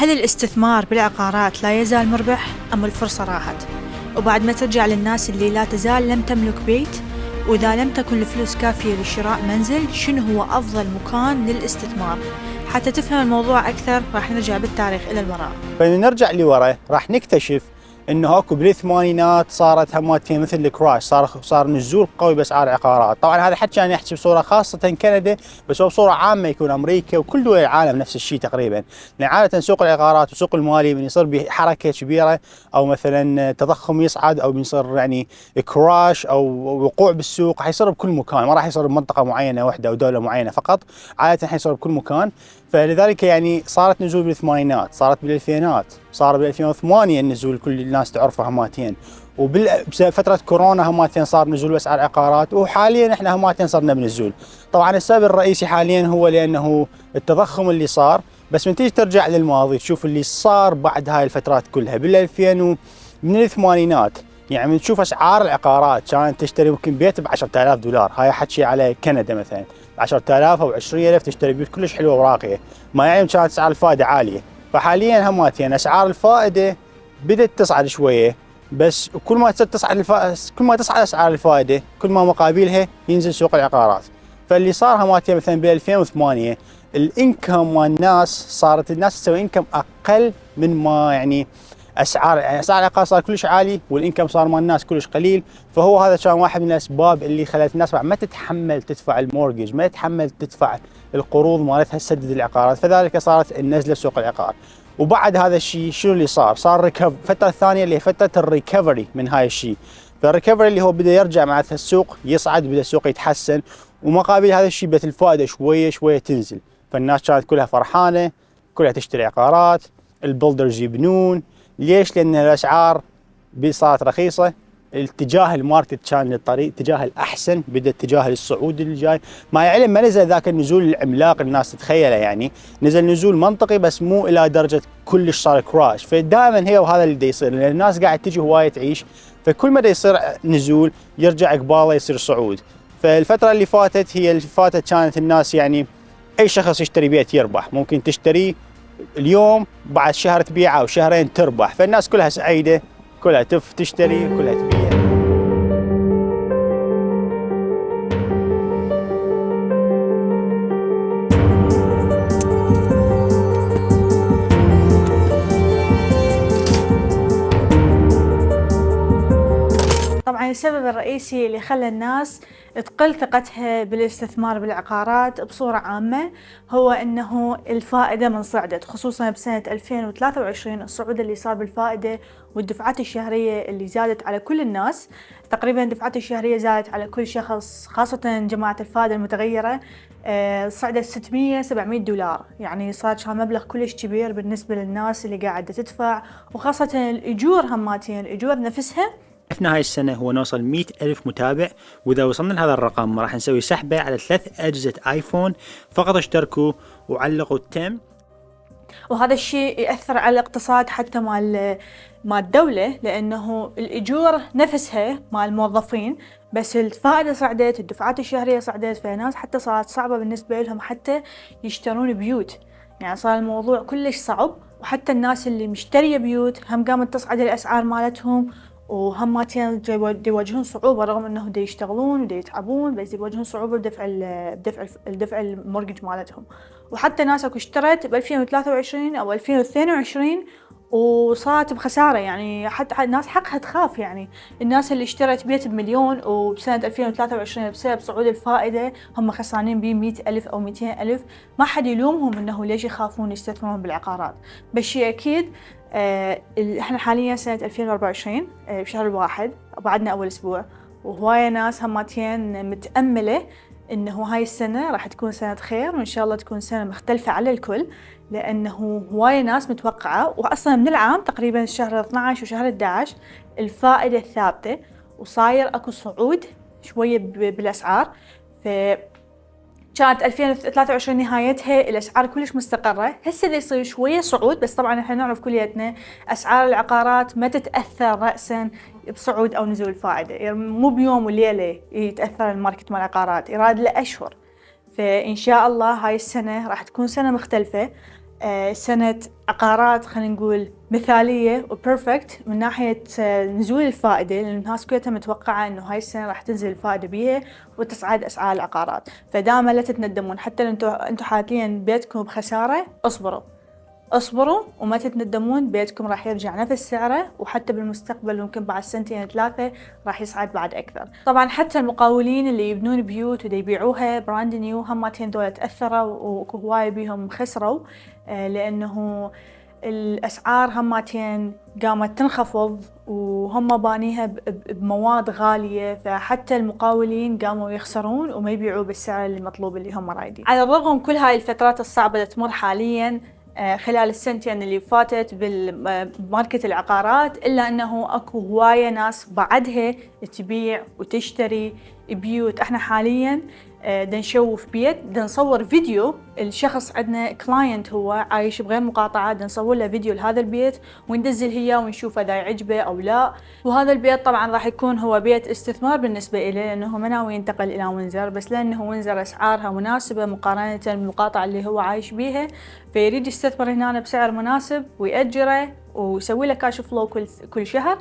هل الاستثمار بالعقارات لا يزال مربح أم الفرصة راحت؟ وبعد ما ترجع للناس اللي لا تزال لم تملك بيت، وإذا لم تكن الفلوس كافية لشراء منزل، شنو هو أفضل مكان للاستثمار؟ حتى تفهم الموضوع أكثر راح نرجع بالتاريخ إلى الوراء. فنرجع لورا راح نكتشف انه اكو بالثمانينات صارت هماتين مثل الكراش، صار نزول قوي باسعار العقارات. طبعا هذا حكي انا احكي بصوره خاصه كندا، بس هو بصوره عامه يكون امريكا وكل دول العالم نفس الشيء تقريبا. لان عاده سوق العقارات وسوق المالي من يصير بحركه كبيره او مثلا تضخم يصعد او بيصير يعني كراش او وقوع بالسوق، حيصير بكل مكان، ما راح يصير بمنطقه معينه واحده او دوله معينه فقط، عاده حيصير بكل مكان. فلذلك يعني صارت نزول بالثمانينات، صارت بالالفينات، صار بال 2008 النزول كل الناس تعرفه هماتين، وبفترة كورونا هماتين صار نزول باسعار العقارات، وحاليا احنا هماتين صرنا بنزول. طبعا السبب الرئيسي حاليا هو لانه التضخم اللي صار، بس من تيجي ترجع للماضي تشوف اللي صار بعد هاي الفترات كلها بال 2000 من الثمانينات، يعني من تشوف اسعار العقارات كانت تشتري ممكن بيت ب 10000 دولار، هاي حكي على كندا مثلا 10000 او 20000 تشتري بيوت كلش حلوه وراقيه، ما يعني كانت اسعار الفائده عاليه. فحاليا هماتين اسعار الفائده بدت تصعد شويه، بس كل ما كل ما تصعد اسعار الفائده كل ما مقابلها ينزل سوق العقارات. فاللي صار هماتين مثلا ب 2008 الانكم مال الناس، صارت الناس تسوي انكم اقل من ما يعني اسعار العقار صار كلش عالي والانكم صار مال الناس كلش قليل. فهو هذا كان واحد من الاسباب اللي خلت الناس ما تتحمل تدفع المورجج، ما تتحمل تدفع القروض مالتها تسدد العقارات، فذلك صارت النزله بسوق العقار. وبعد هذا الشيء شنو اللي صار الفتره الثانيه اللي هي فتره الريكفري من هاي الشيء. فالريكفري اللي هو بدا يرجع معناتها السوق يصعد، بدا السوق يتحسن، ومقابل هذا الشيء بدت الفائده شويه شويه تنزل. فالناس كانت كلها فرحانه، كلها تشتري عقارات، البلدرز يبنون. ليش؟ لان الاسعار صارت رخيصه، الاتجاه الماركت كان للطريق اتجاه الاحسن، بدا اتجاه الصعود اللي جاي. مع العلم ما نزل ذاك النزول العملاق الناس تتخيله، يعني نزل نزول منطقي بس مو الى درجه كلش صار كراش. فدائما هي وهذا اللي دا يصير، لان الناس قاعد تجي هوايه تعيش، فكل ما دا يصير نزول يرجع قباله يصير صعود. فالفتره اللي فاتت كانت الناس يعني اي شخص يشتري بيت يربح، ممكن تشتري اليوم بعد شهر تبيعه او شهرين تربح. فالناس كلها سعيده، كلها تشتري كلها تبيع. طبعا السبب الرئيسي اللي خلى الناس تقل ثقتها بالاستثمار بالعقارات بصورة عامة هو أنه الفائدة من صعدت، خصوصا بسنة 2023 الصعود اللي صار بالفائدة والدفعات الشهرية اللي زادت على كل الناس. تقريبا الدفعات الشهرية زادت على كل شخص، خاصة جماعة الفائدة المتغيرة صعدت 600-700 دولار، يعني صار كان مبلغ كلش كبير بالنسبة للناس اللي قاعدة تدفع، وخاصة الأجور هماتين الأجور نفسها. هدفنا هاي السنة هو نوصل 100,000 متابع، وإذا وصلنا لهذا الرقم راح نسوي سحبة على 3 أجهزة آيفون. فقط اشتركوا وعلقوا تم. وهذا الشيء يأثر على الاقتصاد حتى مال الدولة، لأنه الأجور نفسها مال الموظفين، بس الفائدة صعدت، الدفعات الشهرية صعدت، فالناس حتى صارت صعبة بالنسبة لهم حتى يشترون بيوت، يعني صار الموضوع كلش صعب. وحتى الناس اللي مشترية بيوت هم قامت تصعد الأسعار مالتهم، وهماتين يواجهون صعوبة رغم انه دا يشتغلون ودا يتعبون، بس يواجهون صعوبة بدفع المورجج مالتهم. وحتى ناس اكو اشترت ب 2023 او 2022 وصارت بخسارة، يعني حتى الناس حقها تخاف، يعني الناس اللي اشترت بيت ب1,000,000 وبسنة 2023 بسبب صعود الفائدة هم خسرانين بيه 100,000 أو 200,000. ما حد يلومهم انه ليش يخافون يستثمرون بالعقارات، بس شيء اكيد احنا حاليا سنة 2024 بشهر الواحد بعدنا اول اسبوع، وهواية ناس هماتين متأملة انه هاي السنة راح تكون سنة خير، وان شاء الله تكون سنة مختلفة على الكل، لانه هواية ناس متوقعة. واصلا من العام تقريبا شهر 12 وشهر 11 الفائدة ثابتة، وصاير اكو صعود شوية بالاسعار. كانت 2023 نهايتها الأسعار كلش مستقرة، هسه يصير شوية صعود، بس طبعا احنا نعرف كلياتنا أسعار العقارات ما تتأثر رأسا بصعود أو نزول الفائدة، يعني مو بيوم وليلة يتأثر الماركت مال العقارات، يراد له أشهر. فإن شاء الله هاي السنة راح تكون سنة مختلفة. سنة عقارات خلينا نقول مثالية وبرفكت من ناحية نزول الفائدة، لأن الناس كلها متوقعة إنه هاي السنة راح تنزل الفائدة بيها وتصعد أسعار العقارات، فدائما لا تتندمون. حتى لو أنتوا حاليا بيتكم بخسارة، اصبروا وما تتندمون، بيتكم راح يرجع نفس سعره، وحتى بالمستقبل ممكن بعد سنتين 3 راح يصعد بعد أكثر. طبعا حتى المقاولين اللي يبنون بيوت ودا يبيعوها براند نيو همتين دول تأثروا وهواي بيهم خسروا، لأنه الأسعار همتين قامت تنخفض وهم بانيها بمواد غالية، فحتى المقاولين قاموا يخسرون وما يبيعوا بالسعر المطلوب اللي هم رايدين. على الرغم من كل هاي الفترات الصعبة اللي تمر حاليا خلال السنتين اللي فاتت بالماركت العقارات، إلا أنه أكو هواية ناس بعدها تبيع وتشتري بيوت. احنا حاليا دا نشوف بيت، دا نصور فيديو، الشخص عندنا كلاينت هو عايش بغير مقاطعة، دا نصور له فيديو لهذا البيت وندزل هي ونشوف إذا يعجبه أو لا. وهذا البيت طبعا راح يكون هو بيت استثمار بالنسبة إليه، لأنه ما ناوي ينتقل إلى وينزر، بس لأنه وينزر أسعارها مناسبة مقارنة بالمقاطعة اللي هو عايش بيها، فيريد يستثمر هنا بسعر مناسب ويأجره ويسوي له كاش فلو كل شهر.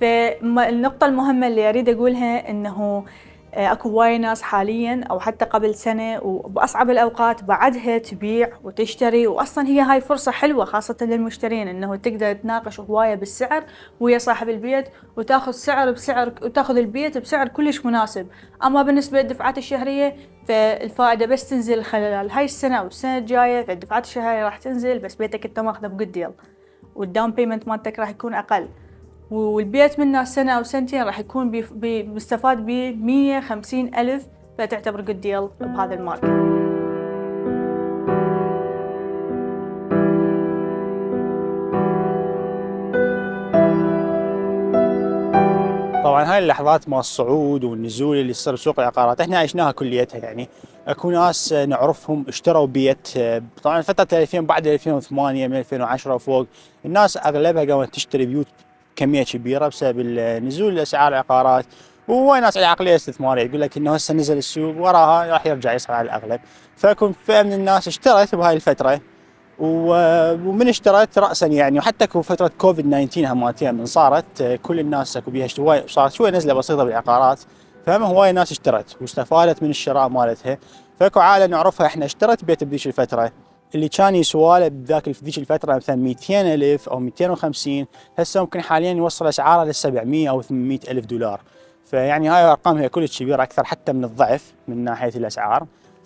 فالنقطة المهمة اللي أريد أقولها إنه اكو وايد ناس حاليا او حتى قبل سنه وباصعب الاوقات بعدها تبيع وتشتري، واصلا هي هاي فرصه حلوه خاصه للمشترين انه تقدر تناقش هوايه بالسعر ويا صاحب البيت وتاخذ سعر بسعر وتاخذ البيت بسعر كلش مناسب. اما بالنسبه للدفعات الشهريه فالفائده بس تنزل خلال هاي السنه او السنه الجايه، فالدفعات الشهريه راح تنزل بس بيتك انت ماخذه بجود ديل والداون بيمنت مالتك راح يكون اقل، والبيت منه سنة أو سنتين راح يكون مستفاد ب 150,000، فتعتبر جود ديل بهذا الماركت. طبعا هاي اللحظات مال الصعود والنزول اللي يصير بسوق العقارات احنا عشناها كليتها. يعني اكو ناس نعرفهم اشتروا بيت، طبعا فترة 2000 بعد 2008 من 2010 وفوق الناس اغلبها قامت تشتري بيوت كمية كبيرة بسبب نزول اسعار العقارات، وهواي ناس العقلية استثمارية يقول لك انه هسه نزل السوق وراها راح يرجع يصعد على الاغلب. فكنت فئة من الناس اشترت بهاي الفترة، ومن اشتريت رأسا يعني، وحتى اكو فترة كوفيد 19 هماتين من صارت كل الناس اكو بيها صارت شوية نزلة بسيطة بالعقارات، فهم هواي ناس اشترت واستفادت من الشراء مالتها. فاكو عائلة نعرفها احنا اشترت بيت بذيك الفترة اللي كان يسواله بذيك الفترة مثلا 200,000 او 250، هسه ممكن حاليا يوصل اسعاره ل 700 او 800,000 دولار. فيعني هاي ارقام هي كلش كبيرة، اكثر حتى من الضعف من ناحية الاسعار.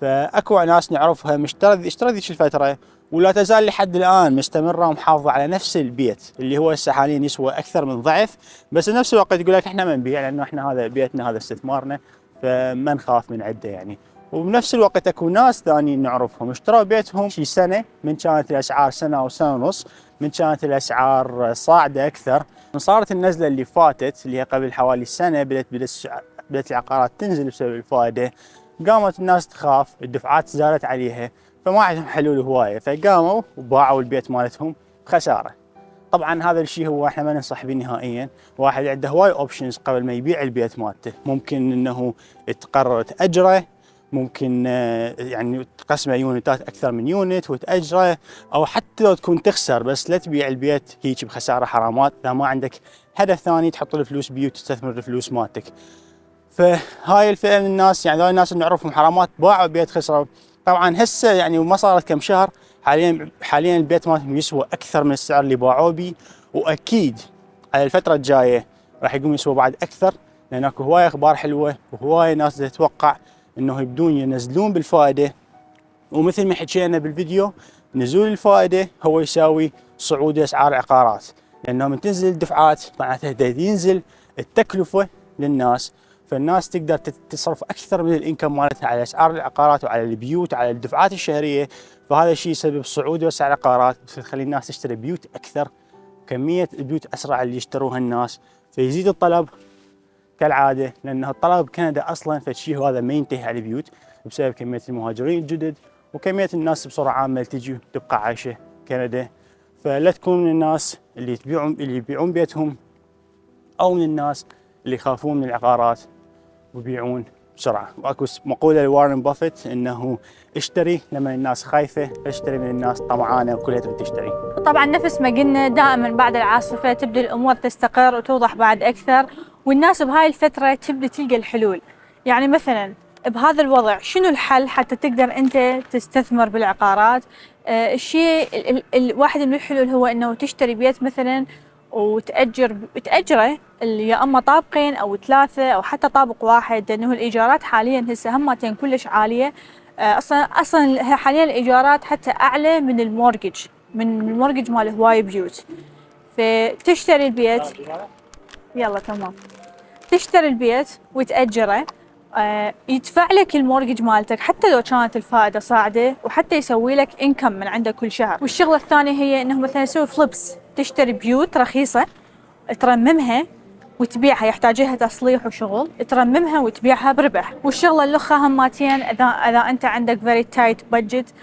فاكو ناس نعرفها اشترت ذيك الفترة ولا تزال لحد الآن مستمرة ومحافظة على نفس البيت اللي هو هسه حاليا يسوى أكثر من ضعف، بس بنفس الوقت يقول لك احنا ما نبيع لأنه احنا هذا بيتنا هذا استثمارنا فما نخاف من عده يعني. وبنفس الوقت اكو ناس ثانيين نعرفهم اشتروا بيتهم شي سنة من كانت الأسعار سنة أو سنة ونص، من كانت الأسعار صاعدة أكثر، من صارت النزلة اللي فاتت اللي هي قبل حوالي سنة بدأت العقارات تنزل بسبب الفائدة، قامت الناس تخاف، الدفعات زادت عليها، فما عندهم حلول هوايه، فقاموا وباعوا البيت مالتهم بخساره. طبعا هذا الشيء هو احنا ما ننصح به نهائيا. واحد عنده هواي اوبشنز قبل ما يبيع البيت مالته، ممكن انه تقرر تاجره، ممكن يعني تقسمه يونتات اكثر من يونت وتاجره، او حتى لو تكون تخسر بس لا تبيع البيت هيك بخساره حرامات اذا ما عندك هدف ثاني تحط الفلوس بيه وتستثمر الفلوس مالتك. فهاي الفئه من الناس يعني هاي الناس اللي نعرفهم حرامات باعوا البيت خسروا. طبعا هسه يعني وما صارت كم شهر حاليا البيت مالتهم يسوى اكثر من السعر اللي باعوه بيه، واكيد على الفتره الجايه راح يقوم يسوى بعد اكثر، لان اكو هواي اخبار حلوه وهواي ناس تتوقع انه يبدون ينزلون بالفائده. ومثل ما حكينا بالفيديو نزول الفائده هو يساوي صعود اسعار العقارات، لانه من تنزل الدفعات معناته ينزل التكلفه للناس، فالناس تقدر تصرف اكثر من الانكم مالتها على اسعار العقارات وعلى البيوت وعلى الدفعات الشهريه، فهذا الشيء يسبب صعود وسع العقارات، تخلي الناس تشتري بيوت اكثر، كميه البيوت اسرع اللي يشتروها الناس، فيزيد الطلب كالعاده، لانه الطلب بكندا اصلا فالشيء هذا ما ينتهي على البيوت بسبب كميه المهاجرين الجدد وكميه الناس بصوره عامه اللي تجي تبقى عايشه كندا. فلا تكون من الناس اللي يبيعون بيتهم او من الناس اللي يخافون من العقارات ويبيعون بسرعه. واكو مقوله لوارن بافيت انه اشتري لما الناس خايفه، اشتري من الناس طمعانه وكلها تبي تشتري. طبعا نفس ما قلنا دائما بعد العاصفه تبدا الامور تستقر وتوضح بعد اكثر، والناس بهاي الفتره تبدا تلقى الحلول. يعني مثلا بهذا الوضع شنو الحل حتى تقدر انت تستثمر بالعقارات؟ الشيء واحد من الحلول هو انه تشتري بيت مثلا تأجره يا اما طابقين او 3 او حتى طابق واحد، لانه الايجارات حاليا هسه همتين كلش عاليه. اصلا حاليا الايجارات حتى اعلى من المورجج مال هواي بيوت. فتشتري البيت، يلا تمام، تشتري البيت وتأجره، يدفع لك المورجج مالتك حتى لو كانت الفائده صاعده، وحتى يسوي لك انكم من عنده كل شهر. والشغله الثانيه هي انه مثلا يسوي فليبس، تشتري بيوت رخيصه ترممها وتبيعها، يحتاج لها تصليح وشغل، ترممها وتبيعها بربح. والشغله الاخرى هماتين اذا انت عندك فيري تايت بادجت،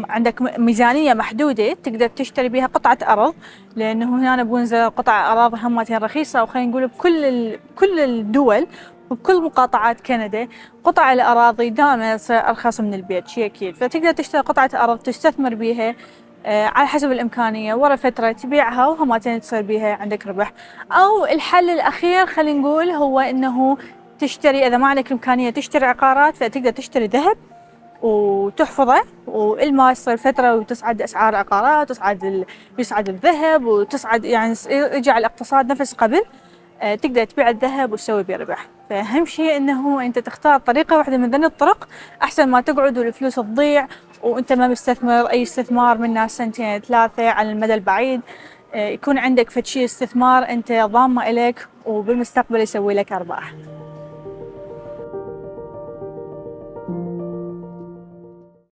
عندك ميزانيه محدوده، تقدر تشتري بها قطعه ارض، لانه هنا بونزل قطع اراضي هماتين رخيصه، وخلينا نقول بكل الدول وبكل مقاطعات كندا قطع الاراضي دائما تصير ارخص من البيت، شيء اكيد. فتقدر تشتري قطعه ارض تستثمر بها على حسب الامكانيه، ورا فتره تبيعها وهماتين تصير بها عندك ربح. او الحل الاخير خلينا نقول هو انه تشتري، اذا ما عندك امكانيه تشتري عقارات، فتقدر تشتري ذهب وتحفظه، والما تصير فتره وتصعد اسعار العقارات، يصعد الذهب وتصعد، يعني يرجع الاقتصاد نفس قبل، تقدر تبيع الذهب وتسوي بيه ربح. فأهم شيء انه انت تختار طريقه واحده من ذني الطرق، احسن ما تقعد والفلوس تضيع وانت ما مستثمر اي استثمار منه 2 3 على المدى البعيد. يكون عندك فد شيء استثمار انت ضامه الك وبالمستقبل يسوي لك ارباح.